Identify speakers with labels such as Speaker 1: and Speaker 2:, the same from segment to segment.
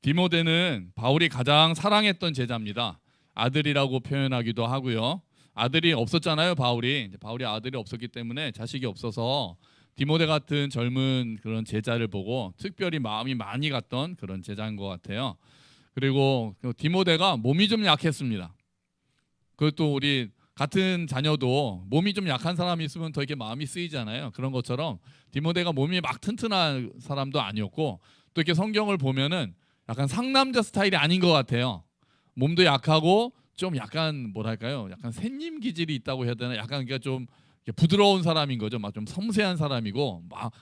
Speaker 1: 디모데는 바울이 가장 사랑했던 제자입니다. 아들이라고 표현하기도 하고요. 아들이 없었잖아요, 바울이. 바울이 아들이 없었기 때문에 자식이 없어서 디모데 같은 젊은 그런 제자를 보고 특별히 마음이 많이 갔던 그런 제자인 것 같아요. 그리고 디모데가 몸이 좀 약했습니다. 그것도 우리 같은 자녀도 몸이 좀 약한 사람이 있으면 더 이렇게 마음이 쓰이잖아요. 그런 것처럼 디모데가 몸이 막 튼튼한 사람도 아니었고, 또 이렇게 성경을 보면은 약간 상남자 스타일이 아닌 것 같아요. 몸도 약하고 좀 약간 뭐랄까요, 약간 샌님 기질이 있다고 해야 되나, 약간 그러니까 좀 부드러운 사람인 거죠. 막 좀 섬세한 사람이고 막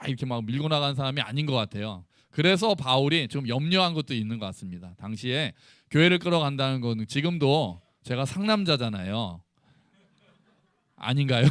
Speaker 1: 이렇게 막 밀고 나가는 사람이 아닌 것 같아요. 그래서 바울이 좀 염려한 것도 있는 것 같습니다. 당시에 교회를 끌어간다는 건, 지금도 제가 상남자잖아요. 아닌가요?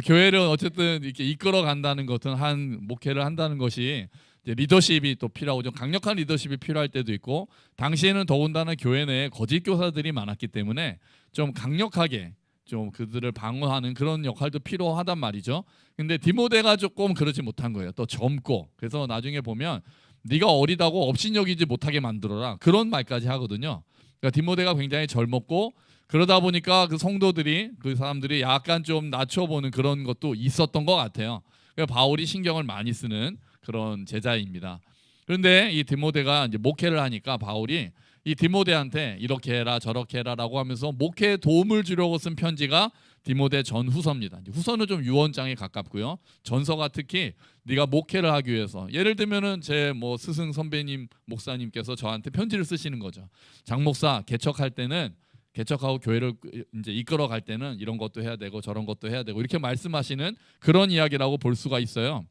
Speaker 1: 교회를 어쨌든 이렇게 이끌어 간다는 것은, 한 목회를 한다는 것이 이제 리더십이 또 필요하고 좀 강력한 리더십이 필요할 때도 있고, 당시에는 더군다나 교회 내에 거짓 교사들이 많았기 때문에 좀 강력하게 좀 그들을 방어하는 그런 역할도 필요하단 말이죠. 근데 디모데가 조금 그러지 못한 거예요. 또 젊고, 그래서 나중에 보면 네가 어리다고 업신여기지 못하게 만들어라, 그런 말까지 하거든요. 그러니까 디모데가 굉장히 젊었고, 그러다 보니까 그 성도들이, 그 사람들이 약간 좀 낮춰보는 그런 것도 있었던 것 같아요. 그러니까 바울이 신경을 많이 쓰는 그런 제자입니다. 그런데 이 디모데가 이제 목회를 하니까 바울이 이 디모데한테 이렇게 해라 저렇게 해라라고 하면서 목회에 도움을 주려고 쓴 편지가 디모데 전후서입니다. 후서는 좀 유언장에 가깝고요. 전서가 특히 네가 목회를 하기 위해서, 예를 들면은 제 뭐 스승 선배님 목사님께서 저한테 편지를 쓰시는 거죠. 장 목사, 개척할 때는, 개척하고 교회를 이제 이끌어 갈 때는 이런 것도 해야 되고 저런 것도 해야 되고, 이렇게 말씀하시는 그런 이야기라고 볼 수가 있어요.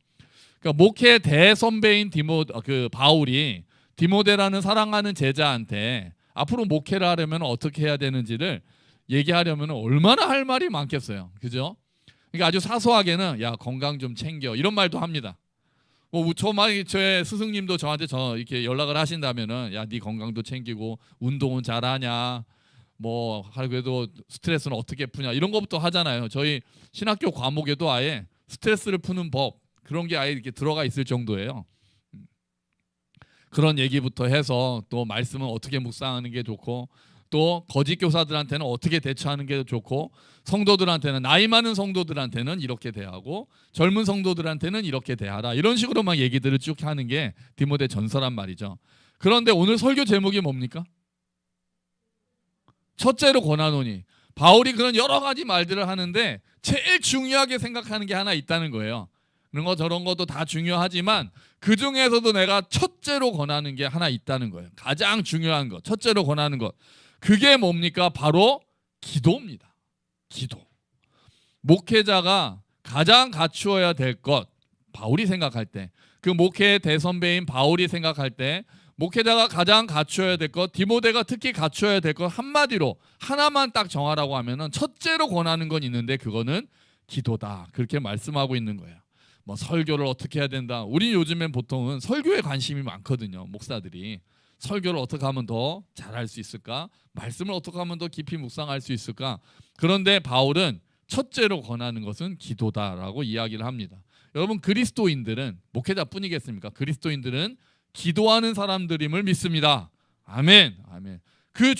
Speaker 1: 그러니까 목회 대선배인 바울이 디모데라는 사랑하는 제자한테 앞으로 목회를 하려면 어떻게 해야 되는지를 얘기하려면 얼마나 할 말이 많겠어요. 그죠? 그러니까 아주 사소하게는 야, 건강 좀 챙겨, 이런 말도 합니다. 제 스승님도 저한테 이렇게 연락을 하신다면은, 야, 네 건강도 챙기고 운동은 잘하냐, 뭐 그래도 스트레스는 어떻게 푸냐, 이런 것부터 하잖아요. 저희 신학교 과목에도 아예 스트레스를 푸는 법, 그런 게 아예 이렇게 들어가 있을 정도예요. 그런 얘기부터 해서, 또 말씀은 어떻게 묵상하는 게 좋고, 또 거짓 교사들한테는 어떻게 대처하는 게 좋고, 성도들한테는, 나이 많은 성도들한테는 이렇게 대하고 젊은 성도들한테는 이렇게 대하라, 이런 식으로 막 얘기들을 쭉 하는 게 디모데 전서란 말이죠. 그런데 오늘 설교 제목이 뭡니까? 첫째로 권하노니. 바울이 그런 여러 가지 말들을 하는데 제일 중요하게 생각하는 게 하나 있다는 거예요. 그런 거 저런 것도 다 중요하지만 그 중에서도 내가 첫째로 권하는 게 하나 있다는 거예요. 가장 중요한 것, 첫째로 권하는 것. 그게 뭡니까? 바로 기도입니다. 기도. 목회자가 가장 갖추어야 될 것, 바울이 생각할 때, 그 목회의 대선배인 바울이 생각할 때, 목회자가 가장 갖추어야 될 것, 디모데가 특히 갖추어야 될 것, 한마디로 하나만 딱 정하라고 하면은 첫째로 권하는 건 있는데 그거는 기도다, 그렇게 말씀하고 있는 거예요. 뭐 설교를 어떻게 해야 된다. 우리 요즘엔 보통은 설교에 관심이 많거든요. 목사들이 설교를 어떻게 하면 더 잘할 수 있을까, 말씀을 어떻게 하면 더 깊이 묵상할 수 있을까. 그런데 바울은 첫째로 권하는 것은 기도다라고 이야기를 합니다. 여러분, 그리스도인들은, 목회자뿐이겠습니까? 그리스도인들은 기도하는 사람들임을 믿습니다. 아멘, 아멘. 그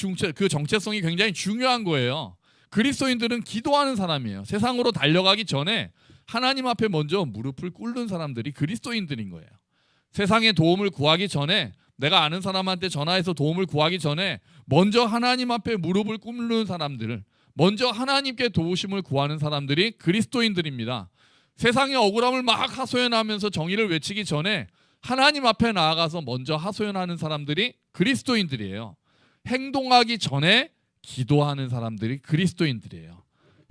Speaker 1: 정체성이 굉장히 중요한 거예요. 그리스도인들은 기도하는 사람이에요. 세상으로 달려가기 전에 하나님 앞에 먼저 무릎을 꿇는 사람들이 그리스도인들인 거예요. 세상의 도움을 구하기 전에, 내가 아는 사람한테 전화해서 도움을 구하기 전에 먼저 하나님 앞에 무릎을 꿇는 사람들을, 먼저 하나님께 도우심을 구하는 사람들이 그리스도인들입니다. 세상의 억울함을 막 하소연하면서 정의를 외치기 전에 하나님 앞에 나아가서 먼저 하소연하는 사람들이 그리스도인들이에요. 행동하기 전에 기도하는 사람들이 그리스도인들이에요.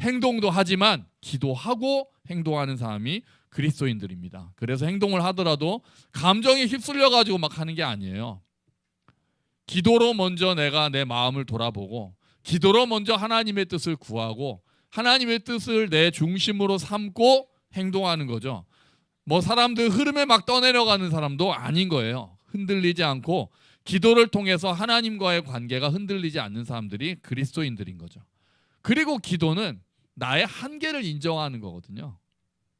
Speaker 1: 행동도 하지만 기도하고 행동하는 사람이 그리스도인들입니다. 그래서 행동을 하더라도 감정에 휩쓸려 가지고 막 하는 게 아니에요. 기도로 먼저 내가 내 마음을 돌아보고, 기도로 먼저 하나님의 뜻을 구하고, 하나님의 뜻을 내 중심으로 삼고 행동하는 거죠. 뭐 사람들 흐름에 막 떠내려가는 사람도 아닌 거예요. 흔들리지 않고 기도를 통해서 하나님과의 관계가 흔들리지 않는 사람들이 그리스도인들인 거죠. 그리고 기도는 나의 한계를 인정하는 거거든요.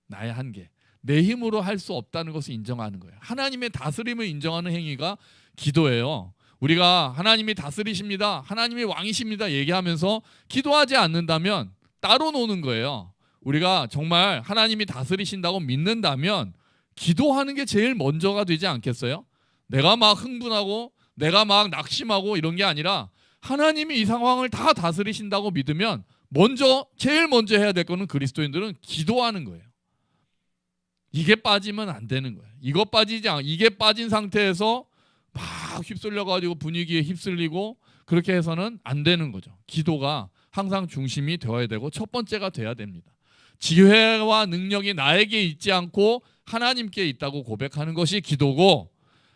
Speaker 1: 나의 한계, 내 힘으로 할 수 없다는 것을 인정하는 거예요. 하나님의 다스림을 인정하는 행위가 기도예요. 우리가 하나님이 다스리십니다, 하나님이 왕이십니다 얘기하면서 기도하지 않는다면 따로 노는 거예요. 우리가 정말 하나님이 다스리신다고 믿는다면 기도하는 게 제일 먼저가 되지 않겠어요? 내가 막 흥분하고 내가 막 낙심하고 이런 게 아니라 하나님이 이 상황을 다 다스리신다고 믿으면 제일 먼저 해야 될 거는 그리스도인들은 기도하는 거예요. 이게 빠지면 안 되는 거예요. 이게 빠진 상태에서 막 휩쓸려 가지고 분위기에 휩쓸리고 그렇게 해서는 안 되는 거죠. 기도가 항상 중심이 되어야 되고 첫 번째가 돼야 됩니다. 지혜와 능력이 나에게 있지 않고 하나님께 있다고 고백하는 것이 기도고,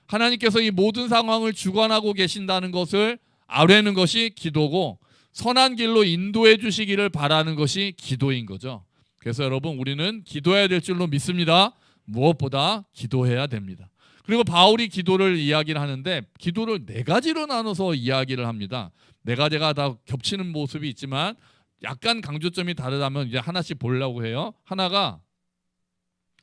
Speaker 1: 하나님께서 이 모든 상황을 주관하고 계신다는 것을 아뢰는 것이 기도고, 선한 길로 인도해 주시기를 바라는 것이 기도인 거죠. 그래서 여러분, 우리는 기도해야 될 줄로 믿습니다. 무엇보다 기도해야 됩니다. 그리고 바울이 기도를 이야기를 하는데 기도를 네 가지로 나눠서 이야기를 합니다. 네 가지가 다 겹치는 모습이 있지만 약간 강조점이 다르다면 이제 하나씩 보려고 해요. 하나가,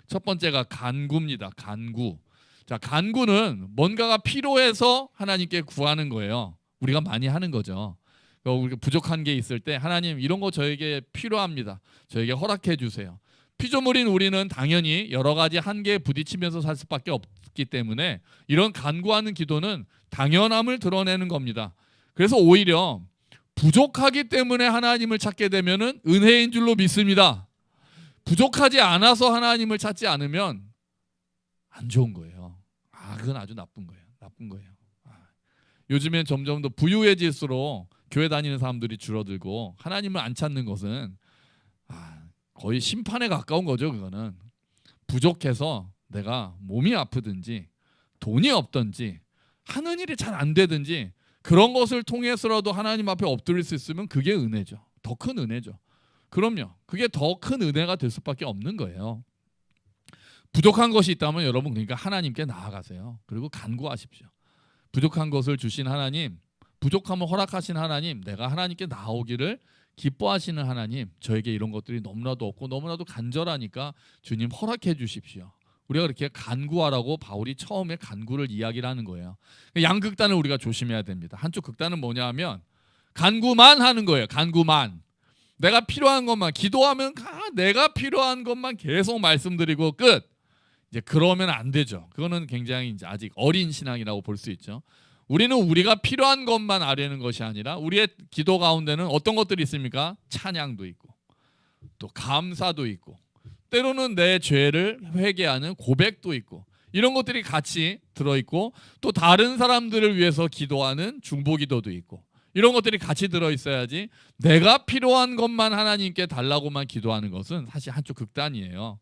Speaker 1: 첫 번째가 간구입니다. 간구. 자, 간구는 뭔가가 필요해서 하나님께 구하는 거예요. 우리가 많이 하는 거죠. 우리가 부족한 게 있을 때 하나님, 이런 거 저에게 필요합니다, 저에게 허락해 주세요. 피조물인 우리는 당연히 여러 가지 한계에 부딪히면서 살 수밖에 없기 때문에 이런 간구하는 기도는 당연함을 드러내는 겁니다. 그래서 오히려 부족하기 때문에 하나님을 찾게 되면은 은혜인 줄로 믿습니다. 부족하지 않아서 하나님을 찾지 않으면 안 좋은 거예요. 그건 아주 나쁜 거예요. 나쁜 거예요. 요즘엔 점점 더 부유해질수록 교회 다니는 사람들이 줄어들고 하나님을 안 찾는 것은 거의 심판에 가까운 거죠. 그거는 부족해서 내가 몸이 아프든지 돈이 없든지 하는 일이 잘 안 되든지 그런 것을 통해서라도 하나님 앞에 엎드릴 수 있으면 그게 은혜죠. 더 큰 은혜죠. 그럼요. 그게 더 큰 은혜가 될 수밖에 없는 거예요. 부족한 것이 있다면 여러분, 그러니까 하나님께 나아가세요. 그리고 간구하십시오. 부족한 것을 주신 하나님, 부족함을 허락하신 하나님, 내가 하나님께 나오기를 기뻐하시는 하나님, 저에게 이런 것들이 너무나도 없고 너무나도 간절하니까 주님 허락해 주십시오. 우리가 그렇게 간구하라고 바울이 처음에 간구를 이야기를 하는 거예요. 양극단을 우리가 조심해야 됩니다. 한쪽 극단은 뭐냐 하면 간구만 하는 거예요. 간구만. 내가 필요한 것만 기도하면 내가 필요한 것만 계속 말씀드리고 끝. 이제 그러면 안 되죠. 그거는 굉장히 이제 아직 어린 신앙이라고 볼 수 있죠. 우리는 우리가 필요한 것만 아뢰는 것이 아니라 우리의 기도 가운데는 어떤 것들이 있습니까? 찬양도 있고 또 감사도 있고 때로는 내 죄를 회개하는 고백도 있고 이런 것들이 같이 들어있고 또 다른 사람들을 위해서 기도하는 중보기도도 있고 이런 것들이 같이 들어있어야지 내가 필요한 것만 하나님께 달라고만 기도하는 것은 사실 한쪽 극단이에요.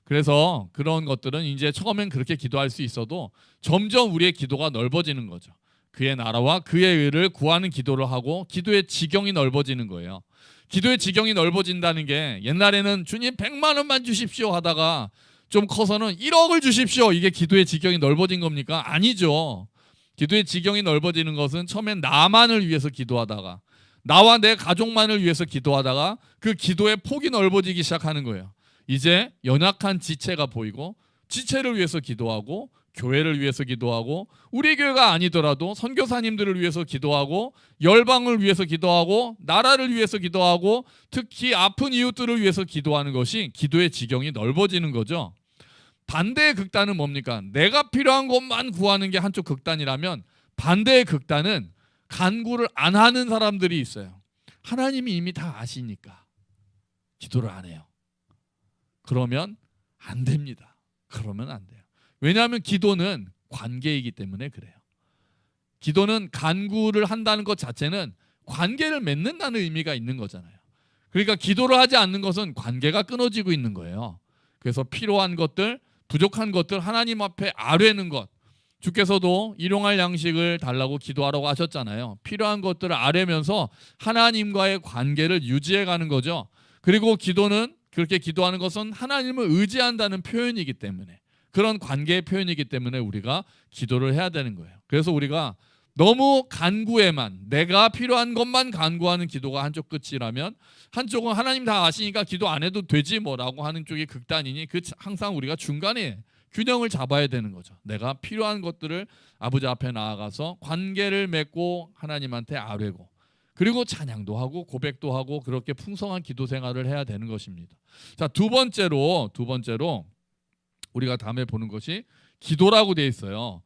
Speaker 1: 그래서 그런 것들은 이제 처음엔 그렇게 기도할 수 있어도 점점 우리의 기도가 넓어지는 거죠. 그의 나라와 그의 의를 구하는 기도를 하고 기도의 지경이 넓어지는 거예요. 기도의 지경이 넓어진다는 게 옛날에는 주님 100만 원만 주십시오 하다가 좀 커서는 1억을 주십시오. 이게 기도의 지경이 넓어진 겁니까? 아니죠. 기도의 지경이 넓어지는 것은 처음엔 나만을 위해서 기도하다가 나와 내 가족만을 위해서 기도하다가 그 기도의 폭이 넓어지기 시작하는 거예요. 이제 연약한 지체가 보이고 지체를 위해서 기도하고 교회를 위해서 기도하고 우리 교회가 아니더라도 선교사님들을 위해서 기도하고 열방을 위해서 기도하고 나라를 위해서 기도하고 특히 아픈 이웃들을 위해서 기도하는 것이 기도의 지경이 넓어지는 거죠. 반대의 극단은 뭡니까? 내가 필요한 것만 구하는 게 한쪽 극단이라면 반대의 극단은 간구를 안 하는 사람들이 있어요. 하나님이 이미 다 아시니까 기도를 안 해요. 그러면 안 됩니다. 그러면 안 돼요. 왜냐하면 기도는 관계이기 때문에 그래요. 기도는 간구를 한다는 것 자체는 관계를 맺는다는 의미가 있는 거잖아요. 그러니까 기도를 하지 않는 것은 관계가 끊어지고 있는 거예요. 그래서 필요한 것들, 부족한 것들 하나님 앞에 아뢰는 것. 주께서도 일용할 양식을 달라고 기도하라고 하셨잖아요. 필요한 것들을 아뢰면서 하나님과의 관계를 유지해가는 거죠. 그리고 기도는 그렇게 기도하는 것은 하나님을 의지한다는 표현이기 때문에 그런 관계의 표현이기 때문에 우리가 기도를 해야 되는 거예요. 그래서 우리가 너무 간구에만 내가 필요한 것만 간구하는 기도가 한쪽 끝이라면 한쪽은 하나님 다 아시니까 기도 안 해도 되지 뭐라고 하는 쪽이 극단이니 항상 우리가 중간에 균형을 잡아야 되는 거죠. 내가 필요한 것들을 아버지 앞에 나아가서 관계를 맺고 하나님한테 아뢰고, 그리고 찬양도 하고 고백도 하고 그렇게 풍성한 기도 생활을 해야 되는 것입니다. 자, 두 번째로 우리가 다음에 보는 것이 기도라고 되어 있어요.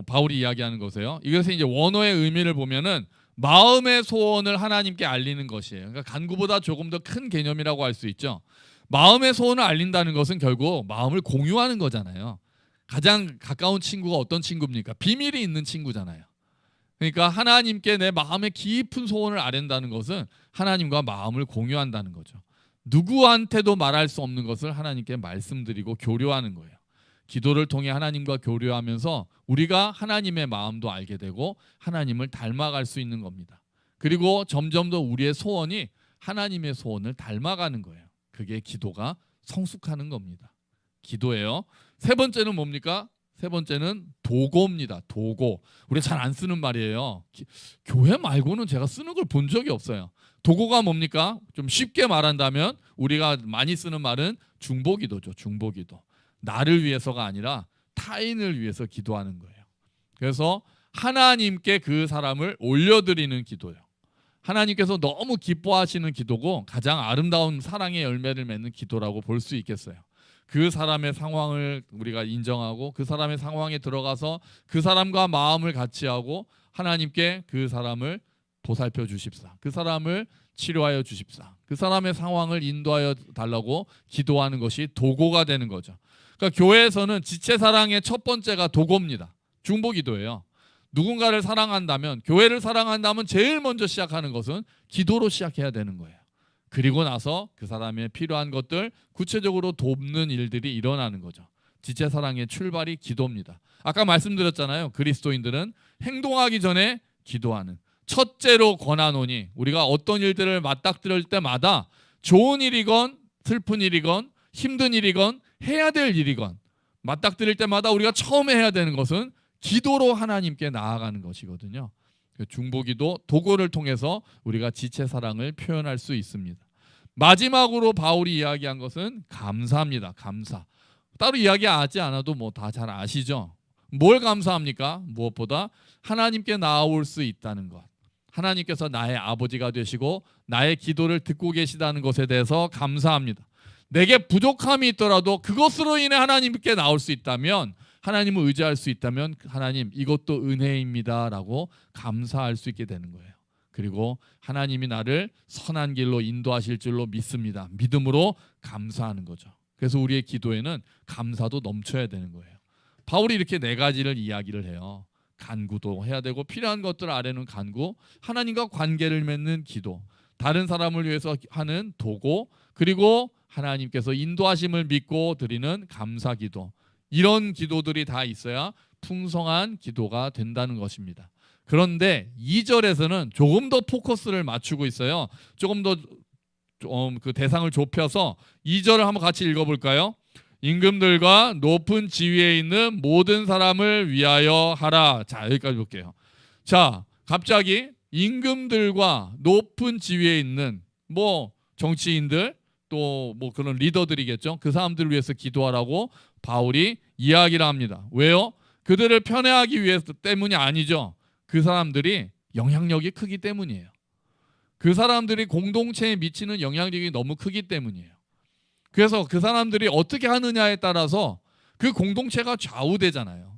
Speaker 1: 바울이 이야기하는 것이에요. 이것은 이제 원어의 의미를 보면은 마음의 소원을 하나님께 알리는 것이에요. 그러니까 간구보다 조금 더 큰 개념이라고 할 수 있죠. 마음의 소원을 알린다는 것은 결국 마음을 공유하는 거잖아요. 가장 가까운 친구가 어떤 친구입니까? 비밀이 있는 친구잖아요. 그러니까 하나님께 내 마음의 깊은 소원을 아랜다는 것은 하나님과 마음을 공유한다는 거죠. 누구한테도 말할 수 없는 것을 하나님께 말씀드리고 교류하는 거예요. 기도를 통해 하나님과 교류하면서 우리가 하나님의 마음도 알게 되고 하나님을 닮아갈 수 있는 겁니다. 그리고 점점 더 우리의 소원이 하나님의 소원을 닮아가는 거예요. 그게 기도가 성숙하는 겁니다. 기도예요. 세 번째는 뭡니까? 세 번째는 도고입니다. 도고. 우리 잘 안 쓰는 말이에요. 교회 말고는 제가 쓰는 걸 본 적이 없어요. 도고가 뭡니까? 좀 쉽게 말한다면 우리가 많이 쓰는 말은 중보기도죠. 중보기도. 나를 위해서가 아니라 타인을 위해서 기도하는 거예요. 그래서 하나님께 그 사람을 올려드리는 기도예요. 하나님께서 너무 기뻐하시는 기도고 가장 아름다운 사랑의 열매를 맺는 기도라고 볼 수 있겠어요. 그 사람의 상황을 우리가 인정하고 그 사람의 상황에 들어가서 그 사람과 마음을 같이 하고 하나님께 그 사람을 보살펴 주십사, 그 사람을 치료하여 주십사, 그 사람의 상황을 인도하여 달라고 기도하는 것이 도고가 되는 거죠. 그러니까 교회에서는 지체 사랑의 첫 번째가 도고입니다. 중보기도예요. 누군가를 사랑한다면, 교회를 사랑한다면 제일 먼저 시작하는 것은 기도로 시작해야 되는 거예요. 그리고 나서 그 사람의 필요한 것들 구체적으로 돕는 일들이 일어나는 거죠. 지체 사랑의 출발이 기도입니다. 아까 말씀드렸잖아요. 그리스도인들은 행동하기 전에 기도하는. 첫째로 권하노니, 우리가 어떤 일들을 맞닥뜨릴 때마다 좋은 일이건 슬픈 일이건 힘든 일이건 해야 될 일이건 맞닥뜨릴 때마다 우리가 처음에 해야 되는 것은 기도로 하나님께 나아가는 것이거든요. 중보기도, 도고를 통해서 우리가 지체 사랑을 표현할 수 있습니다. 마지막으로 바울이 이야기한 것은 감사입니다. 감사. 따로 이야기하지 않아도 뭐 다 잘 아시죠? 뭘 감사합니까? 무엇보다 하나님께 나아올 수 있다는 것. 하나님께서 나의 아버지가 되시고 나의 기도를 듣고 계시다는 것에 대해서 감사합니다. 내게 부족함이 있더라도 그것으로 인해 하나님께 나올 수 있다면, 하나님을 의지할 수 있다면 하나님 이것도 은혜입니다 라고 감사할 수 있게 되는 거예요. 그리고 하나님이 나를 선한 길로 인도하실 줄로 믿습니다. 믿음으로 감사하는 거죠. 그래서 우리의 기도에는 감사도 넘쳐야 되는 거예요. 바울이 이렇게 네 가지를 이야기를 해요. 간구도 해야 되고, 필요한 것들 아래는 간구, 하나님과 관계를 맺는 기도, 다른 사람을 위해서 하는 도고, 그리고 하나님께서 인도하심을 믿고 드리는 감사기도. 이런 기도들이 다 있어야 풍성한 기도가 된다는 것입니다. 그런데 2절에서는 조금 더 포커스를 맞추고 있어요. 조금 더 그 대상을 좁혀서 2절을 한번 같이 읽어볼까요? 임금들과 높은 지위에 있는 모든 사람을 위하여 하라. 자, 여기까지 볼게요. 자, 갑자기 임금들과 높은 지위에 있는 뭐 정치인들, 또 뭐 그런 리더들이겠죠. 그 사람들을 위해서 기도하라고 바울이 이야기를 합니다. 왜요? 그들을 편애하기 위해서 때문이 아니죠. 그 사람들이 영향력이 크기 때문이에요. 그 사람들이 공동체에 미치는 영향력이 너무 크기 때문이에요. 그래서 그 사람들이 어떻게 하느냐에 따라서 그 공동체가 좌우되잖아요.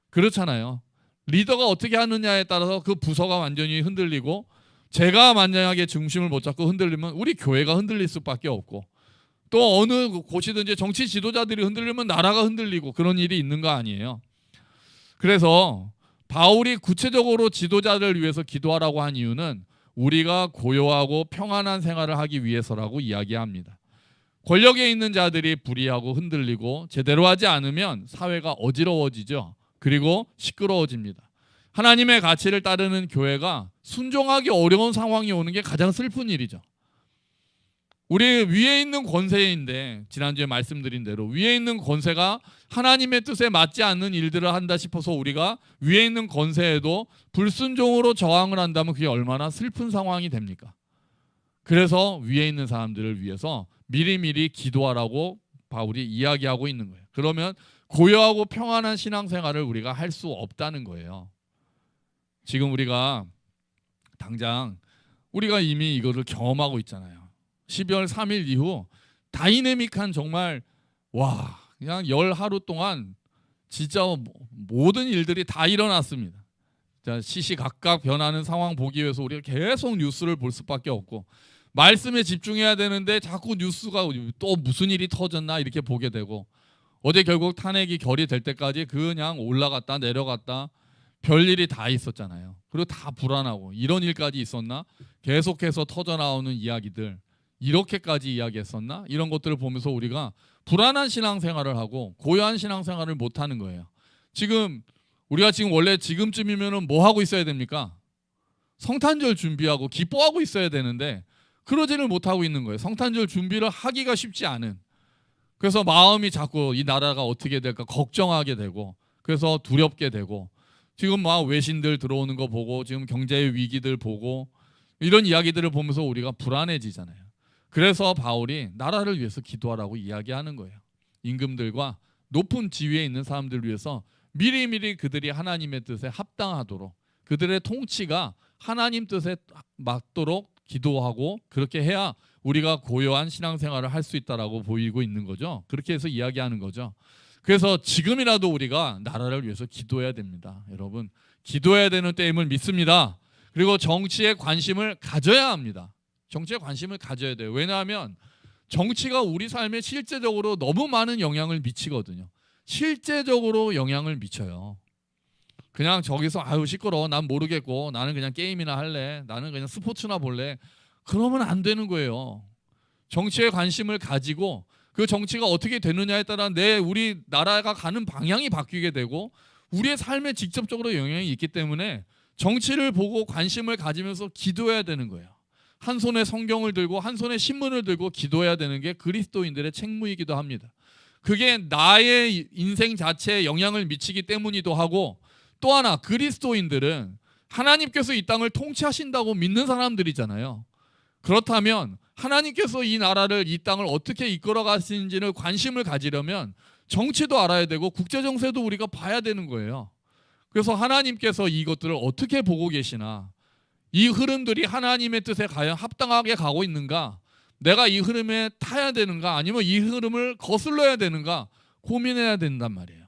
Speaker 1: 그렇잖아요. 리더가 어떻게 하느냐에 따라서 그 부서가 완전히 흔들리고, 제가 만약에 중심을 못 잡고 흔들리면 우리 교회가 흔들릴 수밖에 없고, 또 어느 곳이든지 정치 지도자들이 흔들리면 나라가 흔들리고 그런 일이 있는 거 아니에요. 그래서 바울이 구체적으로 지도자를 위해서 기도하라고 한 이유는 우리가 고요하고 평안한 생활을 하기 위해서라고 이야기합니다. 권력에 있는 자들이 불의하고 흔들리고 제대로 하지 않으면 사회가 어지러워지죠. 그리고 시끄러워집니다. 하나님의 가치를 따르는 교회가 순종하기 어려운 상황이 오는 게 가장 슬픈 일이죠. 우리 위에 있는 권세인데, 지난주에 말씀드린 대로 위에 있는 권세가 하나님의 뜻에 맞지 않는 일들을 한다 싶어서 우리가 위에 있는 권세에도 불순종으로 저항을 한다면 그게 얼마나 슬픈 상황이 됩니까? 그래서 위에 있는 사람들을 위해서 미리미리 기도하라고 바울이 이야기하고 있는 거예요. 그러면 고요하고 평안한 신앙생활을 우리가 할 수 없다는 거예요. 지금 우리가 당장 우리가 이미 이거를 경험하고 있잖아요. 12월 3일 이후 다이내믹한 정말 그냥 열 하루 동안 진짜 모든 일들이 다 일어났습니다. 시시각각 변하는 상황 보기 위해서 우리가 계속 뉴스를 볼 수밖에 없고 말씀에 집중해야 되는데 자꾸 뉴스가 또 무슨 일이 터졌나 이렇게 보게 되고 어제 결국 탄핵이 결의될 때까지 그냥 올라갔다 내려갔다 별일이 다 있었잖아요. 그리고 다 불안하고 이런 일까지 있었나? 계속해서 터져나오는 이야기들 이렇게까지 이야기했었나? 이런 것들을 보면서 우리가 불안한 신앙생활을 하고 고요한 신앙생활을 못하는 거예요. 우리가 지금 원래 지금쯤이면 뭐 하고 있어야 됩니까? 성탄절 준비하고 기뻐하고 있어야 되는데 그러지를 못하고 있는 거예요. 성탄절 준비를 하기가 쉽지 않은. 그래서 마음이 자꾸 이 나라가 어떻게 될까 걱정하게 되고 그래서 두렵게 되고 지금 막 외신들 들어오는 거 보고 지금 경제의 위기들 보고 이런 이야기들을 보면서 우리가 불안해지잖아요. 그래서 바울이 나라를 위해서 기도하라고 이야기하는 거예요. 임금들과 높은 지위에 있는 사람들을 위해서 미리미리 그들이 하나님의 뜻에 합당하도록 그들의 통치가 하나님 뜻에 맞도록 기도하고 그렇게 해야 우리가 고요한 신앙생활을 할 수 있다라고 보이고 있는 거죠. 그렇게 해서 이야기하는 거죠. 그래서 지금이라도 우리가 나라를 위해서 기도해야 됩니다. 여러분, 기도해야 되는 때임을 믿습니다. 그리고 정치에 관심을 가져야 합니다. 정치에 관심을 가져야 돼요. 왜냐하면 정치가 우리 삶에 실제적으로 너무 많은 영향을 미치거든요. 실제적으로 영향을 미쳐요. 그냥 저기서 시끄러워 난 모르겠고 나는 그냥 게임이나 할래 나는 그냥 스포츠나 볼래 그러면 안 되는 거예요. 정치에 관심을 가지고 그 정치가 어떻게 되느냐에 따라 우리 나라가 가는 방향이 바뀌게 되고 우리의 삶에 직접적으로 영향이 있기 때문에 정치를 보고 관심을 가지면서 기도해야 되는 거예요. 한 손에 성경을 들고 한 손에 신문을 들고 기도해야 되는 게 그리스도인들의 책무이기도 합니다. 그게 나의 인생 자체에 영향을 미치기 때문이기도 하고 또 하나 그리스도인들은 하나님께서 이 땅을 통치하신다고 믿는 사람들이잖아요. 그렇다면 하나님께서 이 나라를 이 땅을 어떻게 이끌어 가시는지를 관심을 가지려면 정치도 알아야 되고 국제 정세도 우리가 봐야 되는 거예요. 그래서 하나님께서 이것들을 어떻게 보고 계시나 이 흐름들이 하나님의 뜻에 과연 합당하게 가고 있는가 내가 이 흐름에 타야 되는가 아니면 이 흐름을 거슬러야 되는가 고민해야 된단 말이에요.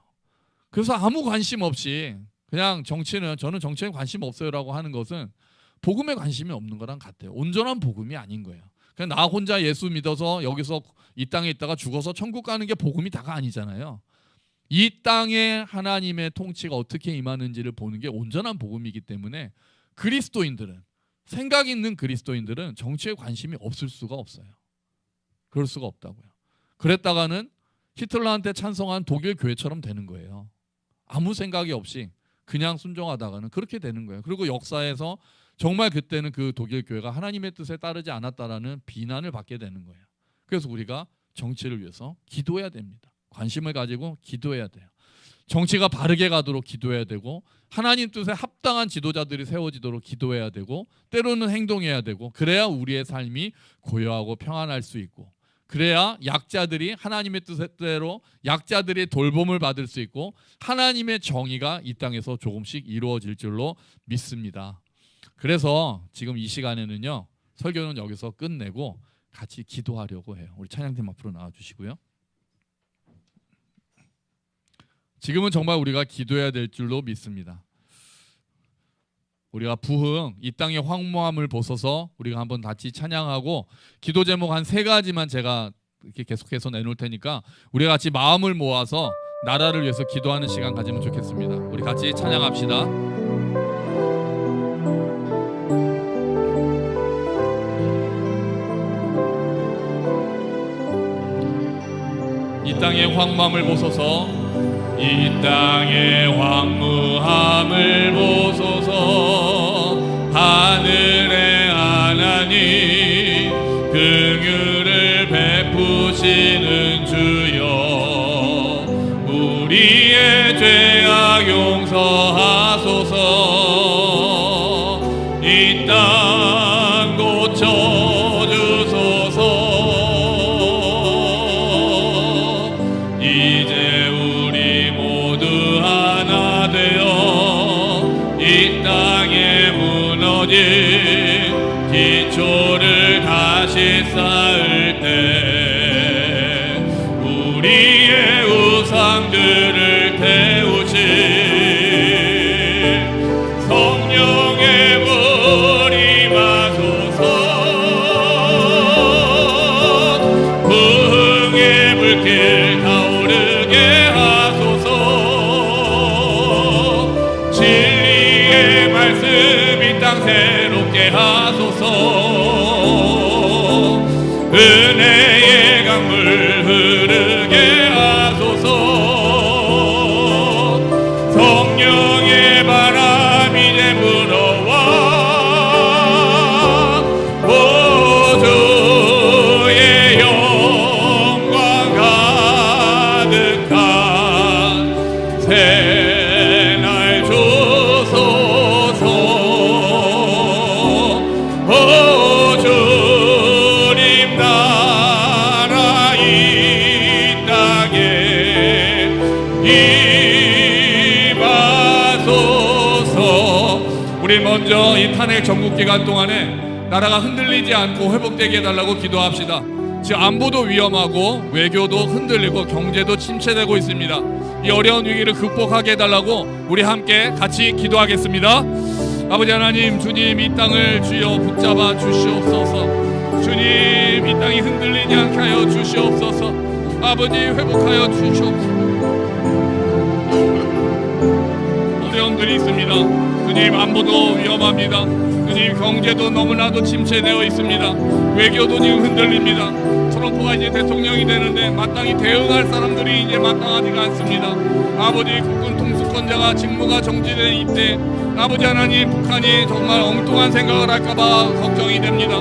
Speaker 1: 그래서 아무 관심 없이 그냥 저는 정치에 관심 없어요라고 하는 것은 복음에 관심이 없는 거랑 같아요. 온전한 복음이 아닌 거예요. 그냥 나 혼자 예수 믿어서 여기서 이 땅에 있다가 죽어서 천국 가는 게 복음이 다가 아니잖아요. 이 땅에 하나님의 통치가 어떻게 임하는지를 보는 게 온전한 복음이기 때문에 그리스도인들은 생각 있는 그리스도인들은 정치에 관심이 없을 수가 없어요. 그럴 수가 없다고요. 그랬다가는 히틀러한테 찬성한 독일 교회처럼 되는 거예요. 아무 생각이 없이 그냥 순종하다가는 그렇게 되는 거예요. 그리고 역사에서 정말 그때는 그 독일 교회가 하나님의 뜻에 따르지 않았다라는 비난을 받게 되는 거예요. 그래서 우리가 정치를 위해서 기도해야 됩니다. 관심을 가지고 기도해야 돼요. 정치가 바르게 가도록 기도해야 되고 하나님 뜻에 합당한 지도자들이 세워지도록 기도해야 되고 때로는 행동해야 되고 그래야 우리의 삶이 고요하고 평안할 수 있고 그래야 약자들이 하나님의 뜻대로 약자들의 돌봄을 받을 수 있고 하나님의 정의가 이 땅에서 조금씩 이루어질 줄로 믿습니다. 그래서 지금 이 시간에는요 설교는 여기서 끝내고 같이 기도하려고 해요. 우리 찬양팀 앞으로 나와주시고요. 지금은 정말 우리가 기도해야 될 줄로 믿습니다. 우리가 부흥 이 땅의 황무함을 보소서 우리가 한번 같이 찬양하고 기도 제목 한 3가지만 제가 이렇게 계속해서 내놓을 테니까 우리 같이 마음을 모아서 나라를 위해서 기도하는 시간 가지면 좋겠습니다. 우리 같이 찬양합시다. 이 땅의 황무함을 보소서 이 땅의 황무함을 보소서 하늘의 하나님 긍휼을 베푸시는 주여 우리의 죄악 용서하소서 이 땅 고쳐주소서 이제 우리 이 땅에 무너진 기초를 다시 쌓을 때 우리의 우상들을 태우신 성령의 불 임하소서. 부흥의 불길 타오르게 하소서. 진리의 말씀 이 땅 새롭게 하소서. 은혜의 강물 흐르게 하소서. 성령의 바람 이제 불어와 보주의 영광 가득한 새날 주소서. 주님 나라 이 땅에 임하소서. 우리 먼저 이 탄핵 전국 기간 동안에 나라가 흔들리지 않고 회복되게 해달라고 기도합시다. 지금 안보도 위험하고 외교도 흔들리고 경제도 침체되고 있습니다. 이 어려운 위기를 극복하게 해달라고 우리 함께 같이 기도하겠습니다. 아버지 하나님, 주님 이 땅을 주여 붙잡아 주시옵소서. 주님 이 땅이 흔들리지 않게 하여 주시옵소서. 아버지 회복하여 주시옵소서. 어려움들이 있습니다. 주님 안보도 위험합니다. 주님 경제도 너무나도 침체되어 있습니다. 외교도 지금 흔들립니다. 트럼프가 이제 대통령이 되는데 마땅히 대응할 사람들이 이제 마땅하지가 않습니다. 아버지 국군 통수권자가 직무가 정지된 이때 아버지 하나님, 북한이 정말 엉뚱한 생각을 할까봐 걱정이 됩니다.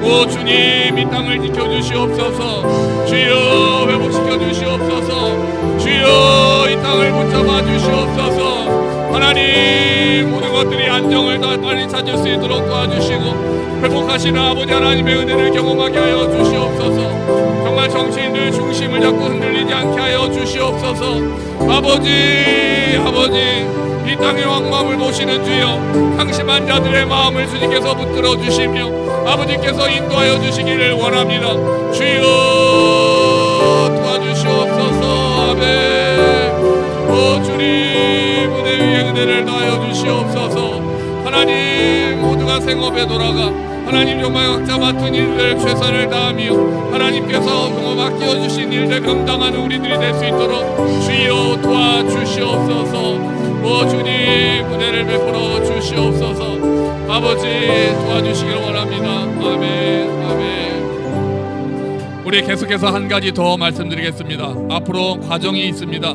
Speaker 1: 오 주님 이 땅을 지켜주시옵소서. 주여 회복시켜 주시옵소서. 주여 이 땅을 붙잡아 주시옵소서. 하나님 모든 것들이 안정을 더 빨리 찾을 수 있도록 도와주시고 회복하시는 아버지 하나님의 은혜를 경험하게 하여 주시옵소서. 정말 정치인들 중심을 잡고 흔들리지 않게 하여 주시옵소서. 아버지 이 땅의 왕마음을 보시는 주여, 상심한 자들의 마음을 주님께서 붙들어 주시며 아버지께서 인도하여 주시기를 원합니다. 주여 도와주시옵소서. 아멘. 오 주님 무대 위에 은혜를 더하여 주시옵소서. 하나님 모두가 생업에 돌아가 하나님 정말 각자 맡은 일들 최선을 다하며 하나님께서 맡겨주신 일들 감당하는 우리들이 될 수 있도록 주여 도와주시옵소서. 오 주님 은혜를 베풀어 주시옵소서. 아버지 도와주시길 원합니다. 아멘. 우리 계속해서 한 가지 더 말씀드리겠습니다. 앞으로 과정이 있습니다.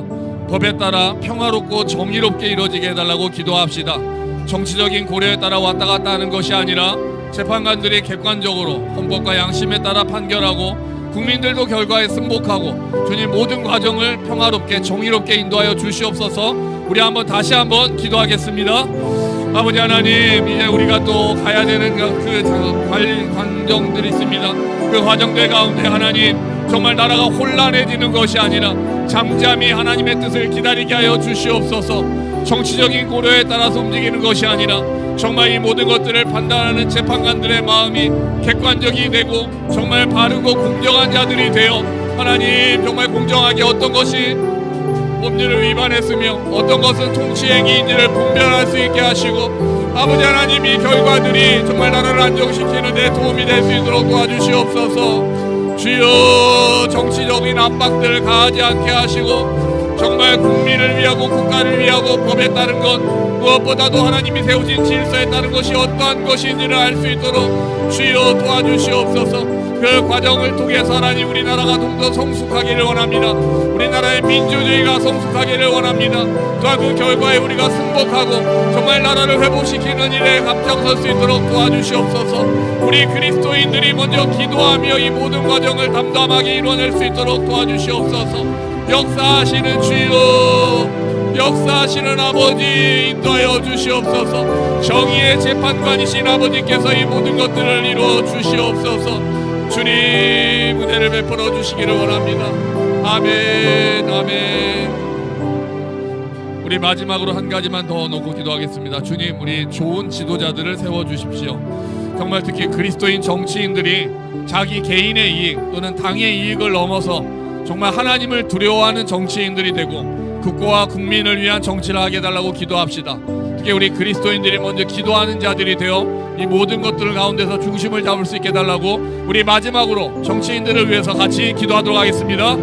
Speaker 1: 법에 따라 평화롭고 정의롭게 이루어지게 해달라고 기도합시다. 정치적인 고려에 따라 왔다 갔다 하는 것이 아니라 재판관들이 객관적으로 헌법과 양심에 따라 판결하고 국민들도 결과에 승복하고 주님 모든 과정을 평화롭게 정의롭게 인도하여 주시옵소서. 우리 다시 한번 기도하겠습니다. 아버지 하나님, 이제 우리가 또 가야 되는 그 관리 과정들이 있습니다. 그 과정들 가운데 하나님 정말 나라가 혼란해지는 것이 아니라 잠잠히 하나님의 뜻을 기다리게 하여 주시옵소서. 정치적인 고려에 따라서 움직이는 것이 아니라 정말 이 모든 것들을 판단하는 재판관들의 마음이 객관적이 되고 정말 바르고 공정한 자들이 되어 하나님 정말 공정하게 어떤 것이 법률을 위반했으며 어떤 것은 통치행위인지를 분별할 수 있게 하시고 아버지 하나님 이 결과들이 정말 나라를 안정시키는 데 도움이 될 수 있도록 도와주시옵소서. 주여 정치적인 압박들을 가하지 않게 하시고 정말 국민을 위하고 국가를 위하고 법에 따른 것 무엇보다도 하나님이 세우신 질서에 따른 것이 어떠한 것인지를 알 수 있도록 주여 도와주시옵소서. 그 과정을 통해서 하나님 우리나라가 좀 더 성숙하기를 원합니다. 우리나라의 민주주의가 성숙하기를 원합니다. 또한 그 결과에 우리가 승복하고 정말 나라를 회복시키는 일에 앞장설 수 있도록 도와주시옵소서. 우리 그리스도인들이 먼저 기도하며 이 모든 과정을 담담하게 이뤄낼 수 있도록 도와주시옵소서. 역사하시는 주여, 역사하시는 아버지 인도하여 주시옵소서. 정의의 재판관이신 아버지께서 이 모든 것들을 이루어 주시옵소서. 주님 은혜를 베풀어 주시기를 원합니다. 아멘. 우리 마지막으로 한 가지만 더 놓고 기도하겠습니다. 주님, 우리 좋은 지도자들을 세워주십시오. 정말 특히 그리스도인 정치인들이 자기 개인의 이익 또는 당의 이익을 넘어서 정말 하나님을 두려워하는 정치인들이 되고 국가와 국민을 위한 정치를 하게 해달라고 기도합시다. 특히 우리 그리스도인들이 먼저 기도하는 자들이 되어 이 모든 것들 가운데서 중심을 잡을 수 있게 해달라고 우리 마지막으로 정치인들을 위해서 같이 기도하도록 하겠습니다.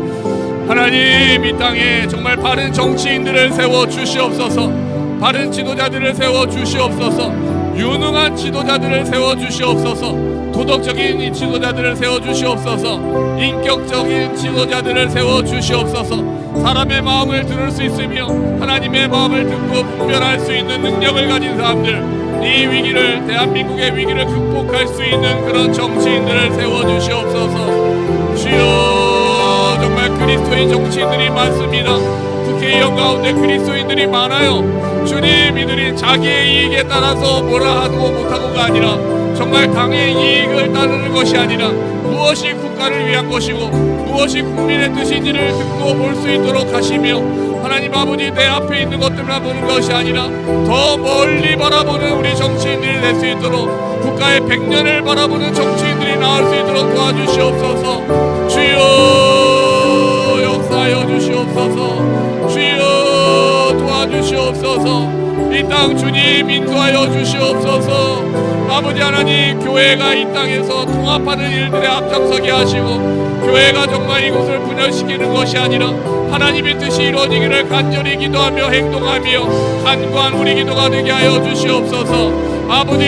Speaker 1: 하나님, 이 땅에 정말 바른 정치인들을 세워 주시옵소서. 바른 지도자들을 세워 주시옵소서. 유능한 지도자들을 세워 주시옵소서. 도덕적인 이 지도자들을 세워 주시옵소서. 인격적인 지도자들을 세워 주시옵소서. 사람의 마음을 들을 수 있으며 하나님의 마음을 듣고 분별할 수 있는 능력을 가진 사람들, 이 위기를, 대한민국의 위기를 극복할 수 있는 그런 정치인들을 세워 주시옵소서. 주여, 정말 그리스도인 정치인들이 많습니다. 국회의원 가운데 그리스도인들이 많아요. 주님, 이들이 자기의 이익에 따라서 뭐라 하고 못하고가 아니라 정말 당의 이익을 따르는 것이 아니라 무엇이 국가를 위한 것이고 무엇이 국민의 뜻인지를 듣고 볼 수 있도록 하시며, 하나님 아버지, 내 앞에 있는 것들만 보는 것이 아니라 더 멀리 바라보는 우리 정치인들이 될 수 있도록, 국가의 100년을 바라보는 정치인들이 나올 수 있도록 도와주시옵소서. 주여, 역사하여 주시옵소서. 주여, 도와주시옵소서. 이 땅 주님 인도하여 주시옵소서. 아버지 하나님, 교회가 이 땅에서 통합하는 일들에 앞장서게 하시고, 교회가 정말 이곳을 분열시키는 것이 아니라 하나님의 뜻이 이루어지기를 간절히 기도하며 행동하며 간구한 우리 기도가 되게 하여 주시옵소서. 아버지,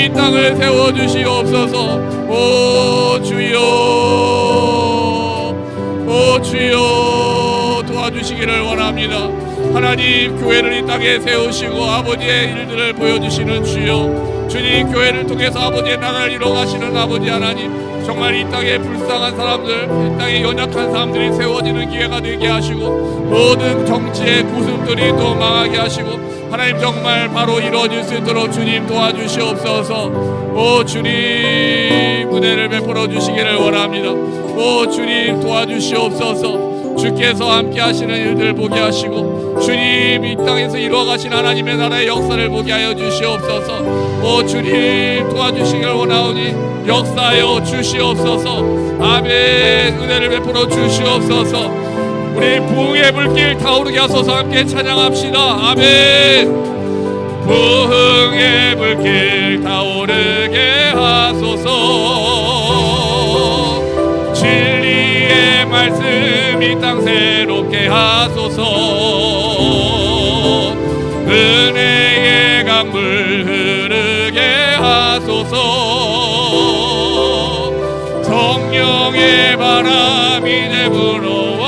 Speaker 1: 이 땅을 세워주시옵소서. 오 주여, 오 주여, 도와주시기를 원합니다. 하나님, 교회를 이 땅에 세우시고 아버지의 일들을 보여주시는 주여, 주님, 교회를 통해서 아버지의 나라를 이뤄가시는 아버지 하나님, 정말 이 땅에 불쌍한 사람들, 이 땅에 연약한 사람들이 세워지는 기회가 되게 하시고, 모든 정치의 구슬들이 또 망하게 하시고, 하나님 정말 바로 이루어질 수 있도록 주님 도와주시옵소서. 오 주님, 은혜를 베풀어 주시기를 원합니다. 오 주님, 도와주시옵소서. 주께서 함께 하시는 일들 보게 하시고, 주님, 이 땅에서 이루어가신 하나님의 나라의 역사를 보게 하여 주시옵소서. 오 주님, 도와주시길 원하오니 역사하여 주시옵소서. 아멘. 은혜를 베풀어 주시옵소서. 우리 부흥의 불길 타오르게 하소서. 함께 찬양합시다. 아멘. 부흥의 불길 타오르게 하소서. 진리의 말씀 이 땅 새롭게 하소서. 은혜의 강물 흐르게 하소서. 성령의 바람 이제 불어와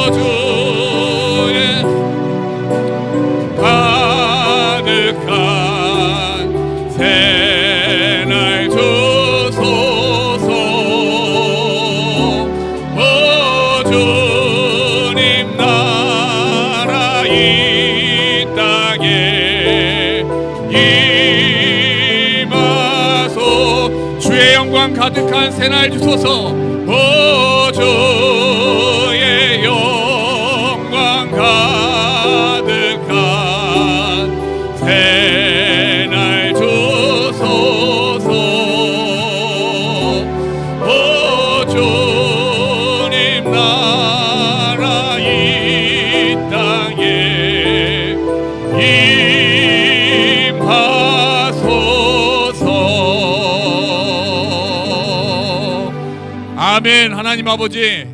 Speaker 1: 오주에 가득한 새날 주소서. 오 주님, 나라 이 땅에 임하소. 주의 영광 가득한 새날 주소서. 오 주의 영광 가득한 새날 주소서. 오 주님, 나라 이 땅에 임하소서. 아멘. 하나님 아버지,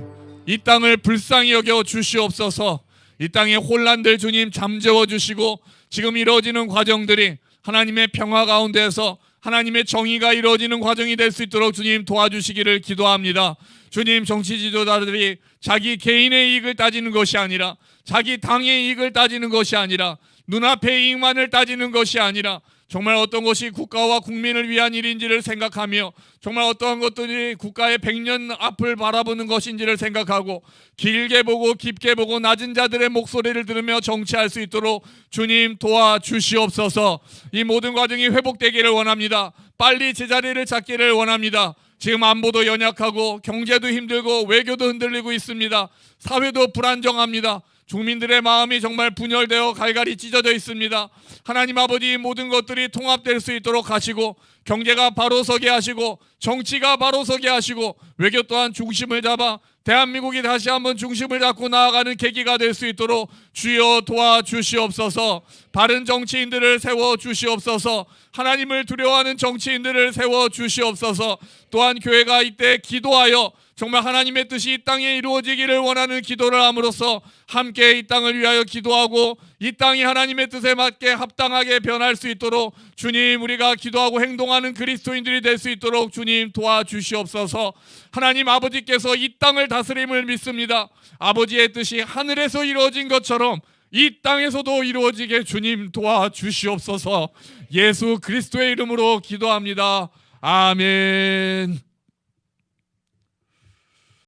Speaker 1: 이 땅을 불쌍히 여겨 주시옵소서. 이 땅의 혼란들 주님 잠재워 주시고, 지금 이루어지는 과정들이 하나님의 평화 가운데서 하나님의 정의가 이루어지는 과정이 될 수 있도록 주님 도와주시기를 기도합니다. 주님, 정치 지도자들이 자기 개인의 이익을 따지는 것이 아니라, 자기 당의 이익을 따지는 것이 아니라, 눈앞의 이익만을 따지는 것이 아니라, 정말 어떤 것이 국가와 국민을 위한 일인지를 생각하며, 정말 어떠한 것들이 국가의 100년 앞을 바라보는 것인지를 생각하고, 길게 보고 깊게 보고 낮은 자들의 목소리를 들으며 정치할 수 있도록 주님 도와주시옵소서. 이 모든 과정이 회복되기를 원합니다. 빨리 제자리를 찾기를 원합니다. 지금 안보도 연약하고 경제도 힘들고 외교도 흔들리고 있습니다. 사회도 불안정합니다. 국민들의 마음이 정말 분열되어 갈갈이 찢어져 있습니다. 하나님 아버지, 모든 것들이 통합될 수 있도록 하시고 경제가 바로 서게 하시고 정치가 바로 서게 하시고 외교 또한 중심을 잡아 대한민국이 다시 한번 중심을 잡고 나아가는 계기가 될 수 있도록 주여 도와주시옵소서. 바른 정치인들을 세워주시옵소서. 하나님을 두려워하는 정치인들을 세워주시옵소서. 또한 교회가 이때 기도하여 정말 하나님의 뜻이 이 땅에 이루어지기를 원하는 기도를 함으로써 함께 이 땅을 위하여 기도하고 이 땅이 하나님의 뜻에 맞게 합당하게 변할 수 있도록 주님, 우리가 기도하고 행동하는 그리스도인들이 될 수 있도록 주님 도와주시옵소서. 하나님 아버지께서 이 땅을 다스림을 믿습니다. 아버지의 뜻이 하늘에서 이루어진 것처럼 이 땅에서도 이루어지게 주님 도와주시옵소서. 예수 그리스도의 이름으로 기도합니다. 아멘.